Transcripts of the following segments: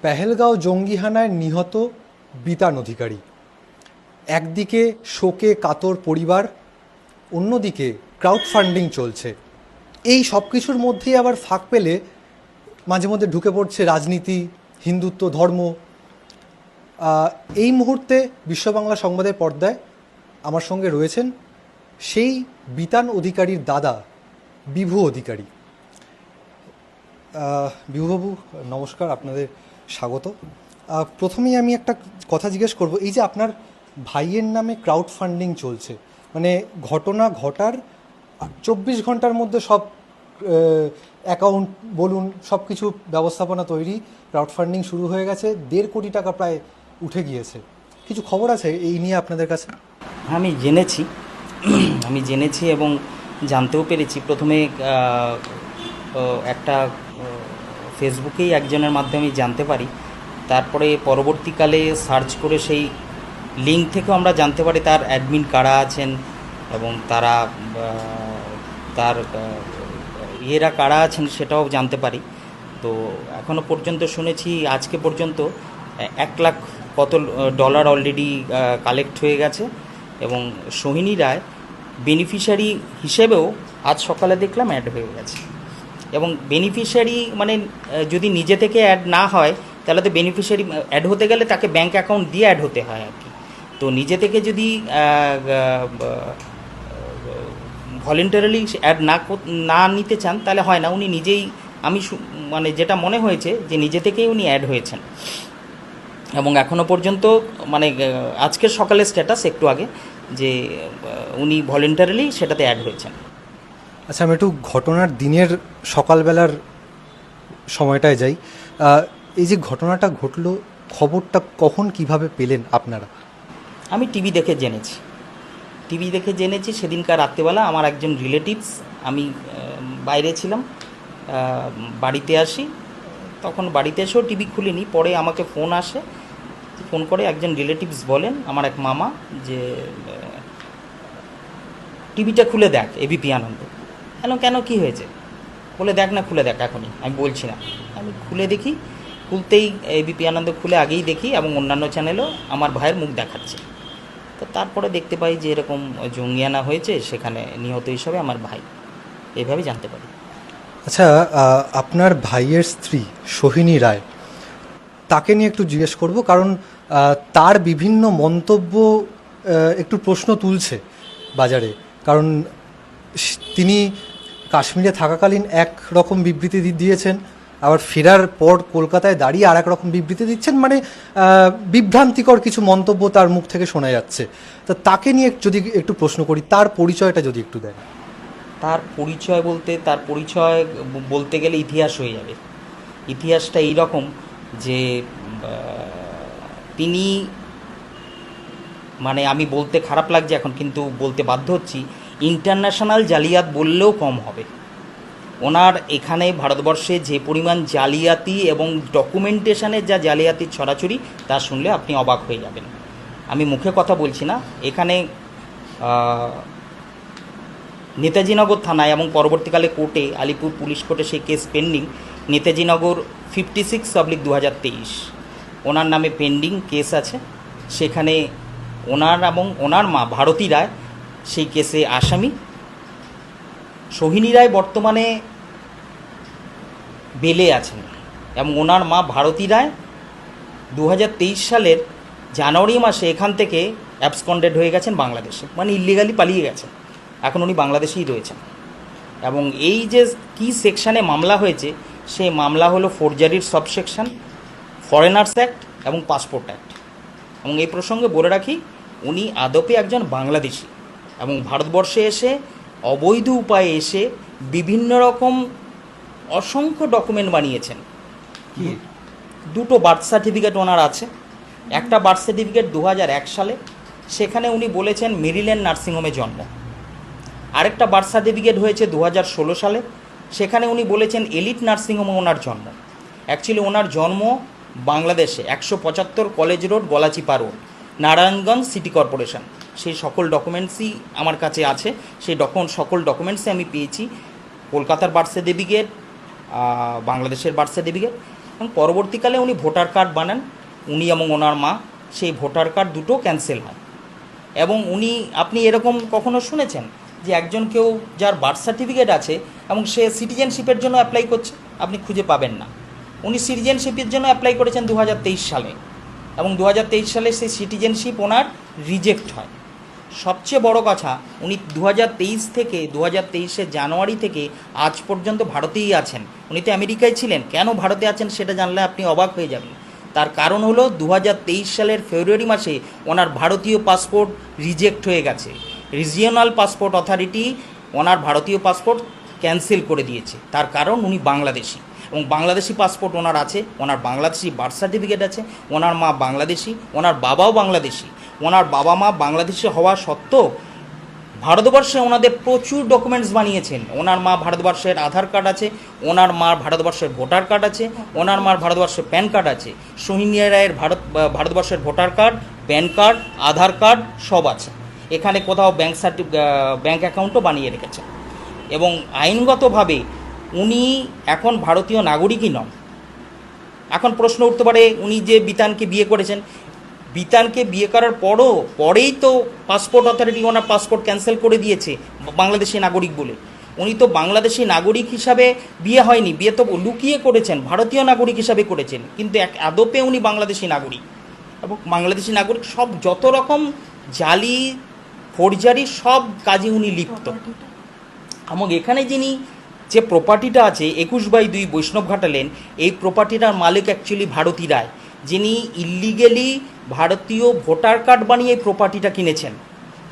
পেহেলগাঁও জঙ্গি হানায় নিহত বিতান অধিকারী। একদিকে শোকে কাতর পরিবার, অন্যদিকে ক্রাউড ফান্ডিং চলছে। এই সব কিছুর মধ্যেই আবার ফাঁক পেলে মাঝে মধ্যে ঢুকে পড়ছে রাজনীতি, হিন্দুত্ব, ধর্ম। এই মুহূর্তে বিশ্ব বাংলা সংবাদের পর্দায় আমার সঙ্গে রয়েছেন সেই বিতান অধিকারীর দাদা বিভু অধিকারী। বিভুবাবু নমস্কার, আপনাদের স্বাগত। প্রথমেই আমি একটা কথা জিজ্ঞেস করব, এই যে আপনার ভাইয়ের নামে ক্রাউড ফান্ডিং চলছে, মানে ঘটনা ঘটার 24 ঘন্টার মধ্যে সব অ্যাকাউন্ট বলুন সব কিছু ব্যবস্থাপনা তৈরি, ক্রাউড ফান্ডিং শুরু হয়ে গেছে, 1.5 কোটি টাকা প্রায় উঠে গিয়েছে। কিছু খবর আছে এই নিয়ে আপনাদের কাছে? আমি জেনেছি এবং জানতেও পেরেছি। প্রথমে একটা ফেসবুকেই একজনের মাধ্যমে জানতে পারি, তারপরে পরবর্তীকালে সার্চ করে সেই লিঙ্ক থেকেও আমরা জানতে পারি তার অ্যাডমিন কারা আছেন এবং তার ইয়েরা কারা আছেন সেটাও জানতে পারি। তো এখনও পর্যন্ত শুনেছি আজকে পর্যন্ত 1 লাখ কত ডলার অলরেডি কালেক্ট হয়ে গেছে এবং সোহিনী রায় বেনিফিশিয়ারি হিসেবেও আজ সকালে দেখলাম অ্যাড হয়ে গেছে। এবং বেনিফিশিয়ারি মানে যদি নিজে থেকে অ্যাড না হয় তাহলে তো বেনিফিশিয়ারি অ্যাড হতে গেলে তাকে ব্যাঙ্ক অ্যাকাউন্ট দিয়ে অ্যাড হতে হয় আর কি। তো নিজে থেকে যদি ভলেন্টারিলি অ্যাড না নিতে চান তাহলে হয় না। উনি নিজেই, মানে যেটা মনে হয়েছে যে নিজে থেকেই উনি অ্যাড হয়েছেন এবং এখনও পর্যন্ত মানে আজকের সকালের স্ট্যাটাস একটু আগে যে উনি ভলেন্টারিলি সেটাতে অ্যাড হয়েছেন। আচ্ছা, আমি একটু ঘটনার দিনের সকালবেলার সময়টায় যাই। এই যে ঘটনাটা ঘটলো, খবরটা কখন কিভাবে পেলেন আপনারা? আমি টিভি দেখে জেনেছি সেদিনকার রাত্রেবেলা। আমার একজন রিলেটিভস, আমি বাইরে ছিলাম, বাড়িতে আসি, তখন বাড়িতে এসেও টিভি খুলিনি। পরে আমাকে ফোন করে একজন রিলেটিভস বলেন, আমার এক মামা, যে টিভিটা খুলে দেখ, এবিপি আনন্দ। কেন কী হয়েছে? বলে দেখ না, খুলে দেখ এখনই। আমি বলছি না, আমি খুলে দেখি। খুলতেই এবিপি আনন্দ খুলে আগেই দেখি এবং অন্যান্য চ্যানেলও আমার ভাইয়ের মুখ দেখাচ্ছে। তো তারপরে দেখতে পাই যে এরকম জঙ্গিয়ানা হয়েছে, সেখানে নিহত হিসাবে আমার ভাই। এইভাবেই জানতে পারি। আচ্ছা, আপনার ভাইয়ের স্ত্রী সোহিনী রায়, তাকে নিয়ে একটু জিজ্ঞেস করব, কারণ তার বিভিন্ন মন্তব্য একটু প্রশ্ন তুলছে বাজারে। কারণ তিনি কাশ্মীরে থাকাকালীন এক রকম বিবৃতি দিয়েছেন, আবার ফেরার পর কলকাতায় দাঁড়িয়ে আর এক রকম বিবৃতি দিচ্ছেন, মানে বিভ্রান্তিকর কিছু মন্তব্য তার মুখ থেকে শোনা যাচ্ছে। তা তাকে নিয়ে যদি একটু প্রশ্ন করি, তার পরিচয়টা যদি একটু দেন। তার পরিচয় বলতে গেলে ইতিহাস হয়ে যাবে। ইতিহাসটা এইরকম যে তিনি, মানে আমি বলতে খারাপ লাগছে এখন, কিন্তু বলতে বাধ্য হচ্ছি, ইন্টারন্যাশনাল জালিয়াত বললেও কম হবে। ওনার এখানে ভারতবর্ষে যে পরিমাণ জালিয়াতি এবং ডকুমেন্টেশনের যা জালিয়াতির ছড়াছড়ি, তা শুনলে আপনি অবাক হয়ে যাবেন। আমি মুখে কথা বলছি না। এখানে নেতাজিনগর থানায় এবং পরবর্তীকালে কোর্টে, আলিপুর পুলিশ কোর্টে সেই কেস পেন্ডিং। নেতাজিনগর 56/2023 ওনার নামে পেন্ডিং কেস আছে। সেখানে ওনার এবং ওনার মা ভারতী রায় সেই কেসে আসামি। সোহিনী রায় বর্তমানে বেলে আছেন এবং ওনার মা ভারতী রায় 2023 সালের জানুয়ারি মাসে এখান থেকে অ্যাবসকন্ডেড হয়ে গেছেন বাংলাদেশে, মানে ইলিগালি পালিয়ে গেছেন। এখন উনি বাংলাদেশেই রয়েছেন। এবং এই যে কি সেকশানে মামলা হয়েছে, সেই মামলা হলো ফোরজারির সাবসেকশন, ফরেনার্স অ্যাক্ট এবং পাসপোর্ট অ্যাক্ট। এবং এই প্রসঙ্গে বলে রাখি, উনি আদপে একজন বাংলাদেশি এবং ভারতবর্ষে এসে অবৈধ উপায়ে এসে বিভিন্ন রকম অসংখ্য ডকুমেন্ট বানিয়েছেন। দুটো বার্থ সার্টিফিকেট ওনার আছে। একটা বার্থ সার্টিফিকেট 2001 সালে, সেখানে উনি বলেছেন মেরিল্যান্ড নার্সিংহোমে জন্ম। আরেকটা বার্থ সার্টিফিকেট হয়েছে 2016 সালে, সেখানে উনি বলেছেন এলিট নার্সিংহোমে ওনার জন্ম। অ্যাকচুয়ালি ওনার জন্ম বাংলাদেশে 175 college road, Galachipa road, Narayanganj city corporation. সেই সকল ডকুমেন্টসই আমার কাছে আছে। সেই সকল ডকুমেন্টসই আমি পেয়েছি, কলকাতার বার্থ সার্টিফিকেট, বাংলাদেশের বার্থ সার্টিফিকেট। এবং পরবর্তীকালে উনি ভোটার কার্ড বানান, উনি এবং ওনার মা, সেই ভোটার কার্ড দুটো ক্যান্সেল হয়। এবং উনি, আপনি এরকম কখনো শুনেছেন যে একজন কেউ যার বার্থ সার্টিফিকেট আছে এবং সে সিটিজেনশিপের জন্য অ্যাপ্লাই করছে? আপনি খুঁজে পাবেন না। উনি সিটিজেনশিপের জন্য অ্যাপ্লাই করেছেন 2023 সালে, এবং 2023 সালে সেই সিটিজেনশিপ ওনার রিজেক্ট হয়। সবচেয়ে বড় কথা, উনি 2023 থেকে 2023 জানুয়ারি থেকে আজ পর্যন্ত ভারতেই আছেন। উনি তো আমেরিকায় ছিলেন, কেন ভারতে আছেন সেটা জানলে আপনি অবাক হয়ে যাবেন। তার কারণ হলো 2023 সালের ফেব্রুয়ারি মাসে ওনার ভারতীয় পাসপোর্ট রিজেক্ট হয়ে গেছে। রিজিওনাল পাসপোর্ট অথরিটি ওনার ভারতীয় পাসপোর্ট ক্যান্সেল করে দিয়েছে। তার কারণ উনি বাংলাদেশি, এবং বাংলাদেশি পাসপোর্ট ওনার আছে, ওনার বাংলাদেশি বার্থ সার্টিফিকেট আছে, ওনার মা বাংলাদেশি, ওনার বাবাও বাংলাদেশি। ওনার বাবা মা বাংলাদেশি হওয়া সত্ত্বেও ভারতবর্ষে ওনাদের প্রচুর ডকুমেন্টস বানিয়েছেন। ওনার মা ভারতবর্ষের আধার কার্ড আছে, ওনার মার ভারতবর্ষের ভোটার কার্ড আছে, ওনার মার ভারতবর্ষের প্যান কার্ড আছে, সোহিনী রায়ের ভারতবর্ষের ভোটার কার্ড, প্যান কার্ড, আধার কার্ড সব আছে। এখানে কোথাও ব্যাংক অ্যাকাউন্টও বানিয়ে রেখেছেন। এবং আইনগতভাবে উনি এখন ভারতীয় নাগরিকই নন। এখন প্রশ্ন উঠতে পারে, উনি যে বিতানকে বিয়ে করেছেন, বিতানকে বিয়ে করার পরেই তো পাসপোর্ট অথরিটি ওনার পাসপোর্ট ক্যান্সেল করে দিয়েছে বাংলাদেশি নাগরিক বলে। উনি তো বাংলাদেশি নাগরিক হিসাবে বিয়ে হয়নি, বিয়ে তো লুকিয়ে করেছেন, ভারতীয় নাগরিক হিসাবে করেছেন, কিন্তু আদপে উনি বাংলাদেশি নাগরিক। এবং বাংলাদেশি নাগরিক সব যত রকম জালি ফোরজারি সব কাজে উনি লিপ্ত। এবং এখানে যিনি যে প্রপার্টিটা আছে 21/2 বৈষ্ণব ঘাটা লেন, এই প্রপার্টিটার মালিক অ্যাকচুয়ালি ভারতী রায়, যিনি ইল্লিগেলি ভারতীয় ভোটার কার্ড বানিয়ে এই প্রপার্টিটা কিনেছেন।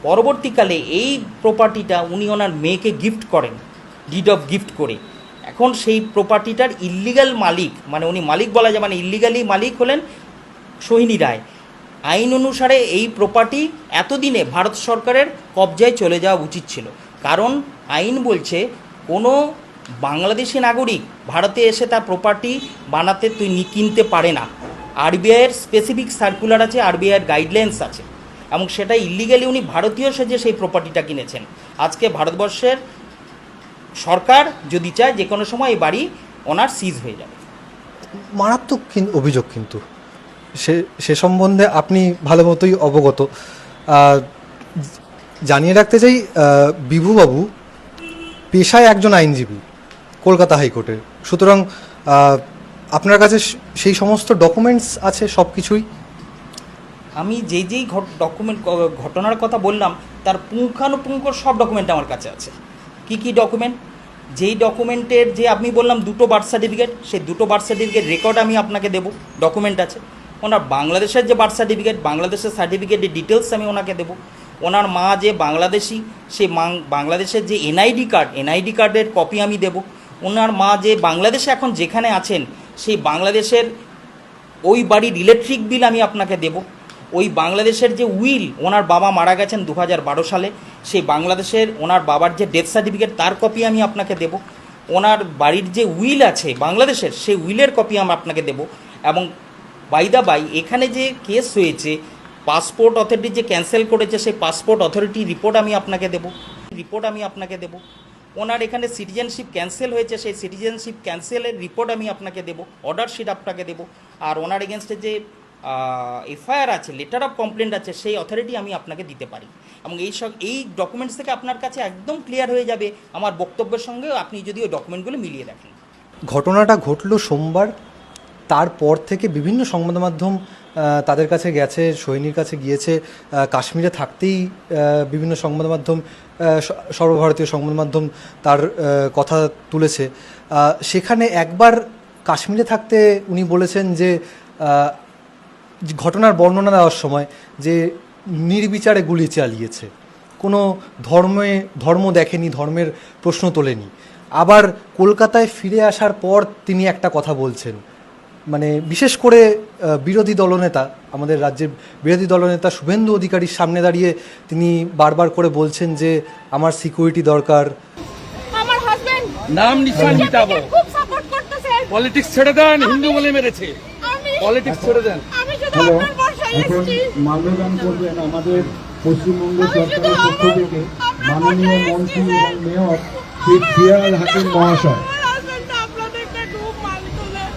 পরবর্তীকালে এই প্রপার্টিটা উনি ওনার মেয়েকে গিফট করেন, ডিড অফ গিফট করে। এখন সেই প্রপার্টিটার ইল্লিগাল মালিক, মানে উনি মালিক বলা যায়, মানে ইল্লিগালি মালিক হলেন সোহিনী রায়। আইন অনুসারে এই প্রপার্টি এতদিনে ভারত সরকারের কবজায় চলে যাওয়া উচিত ছিল, কারণ আইন বলছে কোনো বাংলাদেশি নাগরিক ভারতে এসে তার প্রপার্টি বানাতে কিনতে পারে না। আরবিআইয়ের স্পেসিফিক সার্কুলার আছে, আরবিআইয়ের গাইডলাইন্স আছে, এবং সেটা ইল্লিগালি উনি ভারতীয় সেজে সেই প্রপার্টিটা কিনেছেন। আজকে ভারতবর্ষের সরকার যদি চায় যে কোনো সময় এই বাড়ি ওনার সিজ হয়ে যাবে। মারাত্মক অভিযোগ, কিন্তু সে সম্বন্ধে আপনি ভালো মতোই অবগত। জানিয়ে রাখতে চাই, বিভুবাবু পেশায় একজন আইনজীবী কলকাতা হাইকোর্টের, সুতরাং আপনার কাছে সেই সমস্ত ডকুমেন্টস আছে সব কিছুই? আমি যেই ঘটনার কথা বললাম তার পুঙ্খানুপুঙ্খ সব ডকুমেন্ট আমার কাছে আছে। কি ডকুমেন্ট? যেই ডকুমেন্টের যে আপনি বললাম দুটো বার্থ সার্টিফিকেট, সেই দুটো বার্থ সার্টিফিকেট রেকর্ড আমি আপনাকে দেবো, ডকুমেন্ট আছে। ওনার বাংলাদেশের যে বার্থ সার্টিফিকেট, বাংলাদেশের সার্টিফিকেটের ডিটেলস আমি ওনাকে দেবো। ওনার মা যে বাংলাদেশি, সে বাংলাদেশের যে এনআইডি কার্ডের কপি আমি দেবো। ওনার মা যে বাংলাদেশে এখন যেখানে আছেন সেই বাংলাদেশের ওই বাড়ির ইলেকট্রিক বিল আমি আপনাকে দেবো। ওই বাংলাদেশের যে উইল, ওনার বাবা মারা গেছেন 2012 সালে, সেই বাংলাদেশের ওনার বাবার যে ডেথ সার্টিফিকেট তার কপি আমি আপনাকে দেবো। ওনার বাড়ির যে উইল আছে বাংলাদেশের, সেই উইলের কপি আমি আপনাকে দেবো। এবং বাই এখানে যে কেস হয়েছে, পাসপোর্ট অথরিটি যে ক্যান্সেল করেছে, সেই পাসপোর্ট অথরিটি রিপোর্ট আমি আপনাকে দেবো। ওনার এখানে সিটিজেনশিপ ক্যান্সেল হয়েছে, সেই সিটিজেনশিপ ক্যান্সেলের রিপোর্ট আমি আপনাকে দেবো, অর্ডার শিট আপনাকে দেবো। আর ওনার এগেনস্টে যে এফআইআর আছে, লেটার অফ কমপ্লেন্ট আছে, সেই অথরিটি আমি আপনাকে দিতে পারি। এবং এই ডকুমেন্টস থেকে আপনার কাছে একদম ক্লিয়ার হয়ে যাবে আমার বক্তব্যের সঙ্গে, আপনি যদি ওই ডকুমেন্টগুলো মিলিয়ে দেখেন। ঘটনাটা ঘটলো সোমবার, তারপর থেকে বিভিন্ন সংবাদ মাধ্যম তাদের কাছে গেছে, সৈনির কাছে গিয়েছে। কাশ্মীরে থাকতেই বিভিন্ন সংবাদ মাধ্যম, সর্বভারতীয় সংবাদ মাধ্যম তার কথা তুলেছে। সেখানে একবার কাশ্মীরে থাকতে উনি বলেছেন যে ঘটনার বর্ণনা দেওয়ার সময় যে নির্বিচারে গুলি চালিয়েছে, কোনো ধর্ম দেখেনি, ধর্মের প্রশ্ন তোলেনি। আবার কলকাতায় ফিরে আসার পর তিনি একটা কথা বলছেন, মানে বিশেষ করে বিরোধী দলনেতা, আমাদের রাজ্যের বিরোধী দলনেতা শুভেন্দু অধিকারীর সামনে দাঁড়িয়ে তিনি বারবার করে বলছেন যে আমার সিকিউরিটি দরকার। আমার হাজবেন্ড নাম নিশান মিটাবো, খুব সাপোর্ট করতেছে। পলিটিক্স ছেড়ে দেন, হিন্দু বলে মেরেছে, পলিটিক্স ছেড়ে দেন। আমি শুধু আপনার বাসায় এসেছি। মাল্যদান করবেন আমাদের পশ্চিমবঙ্গ সরকারের পক্ষ থেকে মাননীয় মন্ত্রী এবং মেয়র শ্রী ফিয়াজ হাকিম মহাশয়। আমার হাজবেন্ড আপনাদেরকে খুব মান করলেন।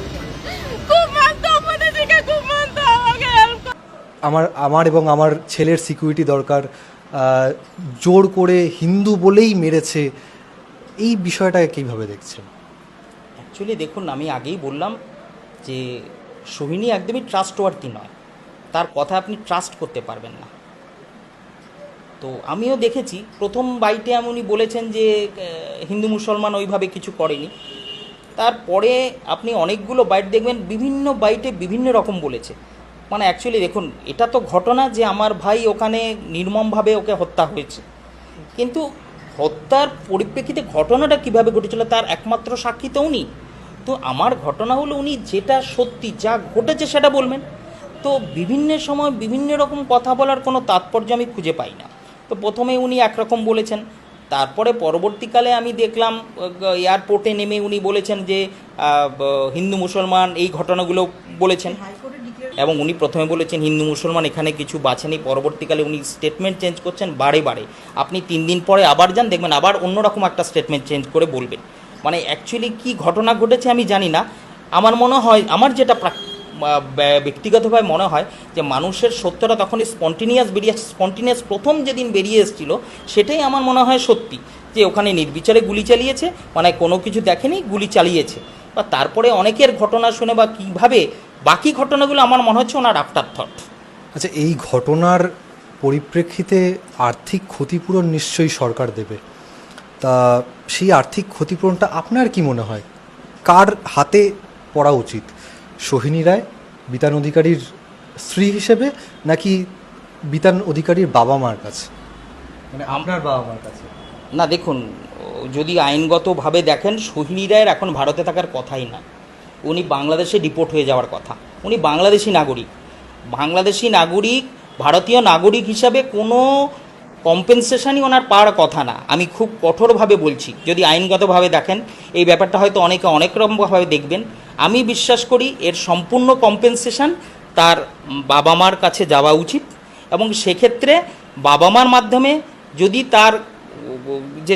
আমার এবং আমার ছেলের সিকিউরিটি দরকার, জোর করে হিন্দু বলেই মেরেছে, এই বিষয়টাকে কীভাবে দেখছেন? অ্যাকচুয়ালি দেখুন, আমি আগেই বললাম যে সোহিনী একদমই ট্রাস্টওয়ার্থি নয়, তার কথা আপনি ট্রাস্ট করতে পারবেন না। তো আমিও দেখেছি প্রথম বাইটে উনি বলেছেন যে হিন্দু মুসলমান ওইভাবে কিছু করেনি। তারপরে আপনি অনেকগুলো বাইট দেখবেন, বিভিন্ন বাইটে বিভিন্ন রকম বলেছে। মানে অ্যাকচুয়ালি দেখুন, এটা তো ঘটনা যে আমার ভাই ওখানে নির্মমভাবে ওকে হত্যা হয়েছে, কিন্তু হত্যার পরিপ্রেক্ষিতে ঘটনাটা কিভাবে ঘটেছিল তার একমাত্র সাক্ষী তো উনি। তো আমার ঘটনা হলো উনি যেটা সত্যি যা ঘটেছে সেটা বলবেন। তো বিভিন্ন সময় বিভিন্ন রকম কথা বলার কোনো তাৎপর্য আমি খুঁজে পাই না। তো প্রথমে উনি একরকম বলেছেন, তারপরে পরবর্তীকালে আমি দেখলাম এয়ারপোর্টে নেমে উনি বলেছেন যে হিন্দু মুসলমান এই ঘটনাগুলো বলেছেন, এবং উনি প্রথমে বলেছেন হিন্দু মুসলমান এখানে কিছু বাঁচেনি। পরবর্তীকালে উনি স্টেটমেন্ট চেঞ্জ করছেন বারে বারে। আপনি 3 দিন পরে আবার যান, দেখবেন আবার অন্যরকম একটা স্টেটমেন্ট চেঞ্জ করে বলবেন। মানে অ্যাকচুয়ালি কী ঘটনা ঘটেছে আমি জানি না। আমার মনে হয়, আমার যেটা ব্যক্তিগতভাবে মনে হয় যে মানুষের সত্যটা তখনই স্পন্টিনিয়াস প্রথম যেদিন বেরিয়ে এসেছিল সেটাই আমার মনে হয় সত্যি, যে ওখানে নির্বিচারে গুলি চালিয়েছে, মানে কোনো কিছু দেখেনি, গুলি চালিয়েছে। বা তারপরে অনেকের ঘটনা শুনে বা কীভাবে বাকি ঘটনাগুলো আমার মনে হচ্ছে ওনার আফটার থট। আচ্ছা, এই ঘটনার পরিপ্রেক্ষিতে আর্থিক ক্ষতিপূরণ নিশ্চয়ই সরকার দেবে, তা সেই আর্থিক ক্ষতিপূরণটা আপনার কি মনে হয় কার হাতে পড়া উচিত? সোহিনী রায় বিতান অধিকারীর স্ত্রী হিসেবে, নাকি বিতান অধিকারীর বাবা মার কাছে, মানে আপনার বাবা মার কাছে? না দেখুন, যদি আইনগতভাবে দেখেন সোহিনী রায়ের এখন ভারতে থাকার কথাই না, উনি বাংলাদেশে ডিপোর্ট হয়ে যাওয়ার কথা। উনি বাংলাদেশি নাগরিক, ভারতীয় নাগরিক হিসাবে কোনো কম্পেনসেশনই ওনার পাওয়ার কথা না। আমি খুব কঠোরভাবে বলছি, যদি আইনগতভাবে দেখেন এই ব্যাপারটা হয়তো অনেকে অনেক রকমভাবে দেখবেন। আমি বিশ্বাস করি এর সম্পূর্ণ কম্পেনসেশন তার বাবা মার কাছে যাওয়া উচিত, এবং সেক্ষেত্রে বাবা মার মাধ্যমে যদি তার যে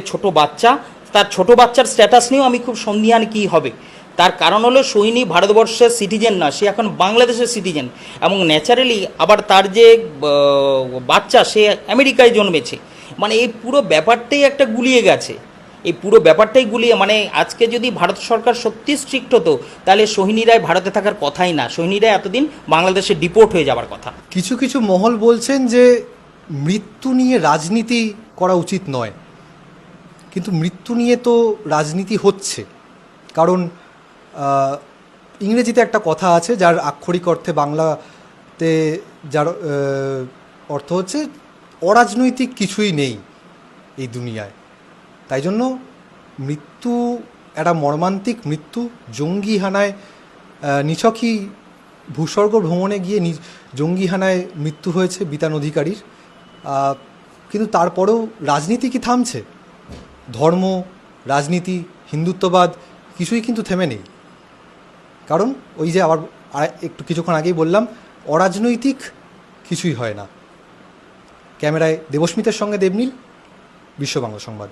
তার ছোট বাচ্চার স্ট্যাটাস নিয়েও আমি খুব সন্দিহান কী হবে। তার কারণ হলো সোহিনী ভারতবর্ষের সিটিজেন না, সে এখন বাংলাদেশের সিটিজেন, এবং ন্যাচারালি আবার তার যে বাচ্চা সে আমেরিকায় জন্মেছে। মানে এই পুরো ব্যাপারটাই একটা গুলিয়ে গেছে, মানে আজকে যদি ভারত সরকার সত্যি স্ট্রিক্ট হতো তাহলে সোহিনী রায় ভারতে থাকার কথাই না, সোহিনী রায় এতদিন বাংলাদেশে ডিপোর্ট হয়ে যাওয়ার কথা। কিছু কিছু মহল বলছেন যে মৃত্যু নিয়ে রাজনীতি করা উচিত নয়, কিন্তু মৃত্যু নিয়ে তো রাজনীতি হচ্ছে। কারণ ইংরেজিতে একটা কথা আছে যার আক্ষরিক অর্থে বাংলাতে যার অর্থ হচ্ছে অরাজনৈতিক কিছুই নেই এই দুনিয়ায়। তাই জন্য মৃত্যু একটা মর্মান্তিক মৃত্যু, জঙ্গি হানায় নিছকই ভূস্বর্গ ভ্রমণে গিয়ে জঙ্গি হানায় মৃত্যু হয়েছে বিতান অধিকারীর। কিন্তু তারপরেও রাজনীতি কি থামছে? ধর্ম, রাজনীতি, হিন্দুত্ববাদ কিছুই কিন্তু থেমে নেই। কারণ ওই যে আবার কিছুক্ষণ আগেই বললাম, অরাজনৈতিক কিছুই হয় না। ক্যামেরায় দেবস্মিতের সঙ্গে দেবনীল, বিশ্ব বাংলা সংবাদ।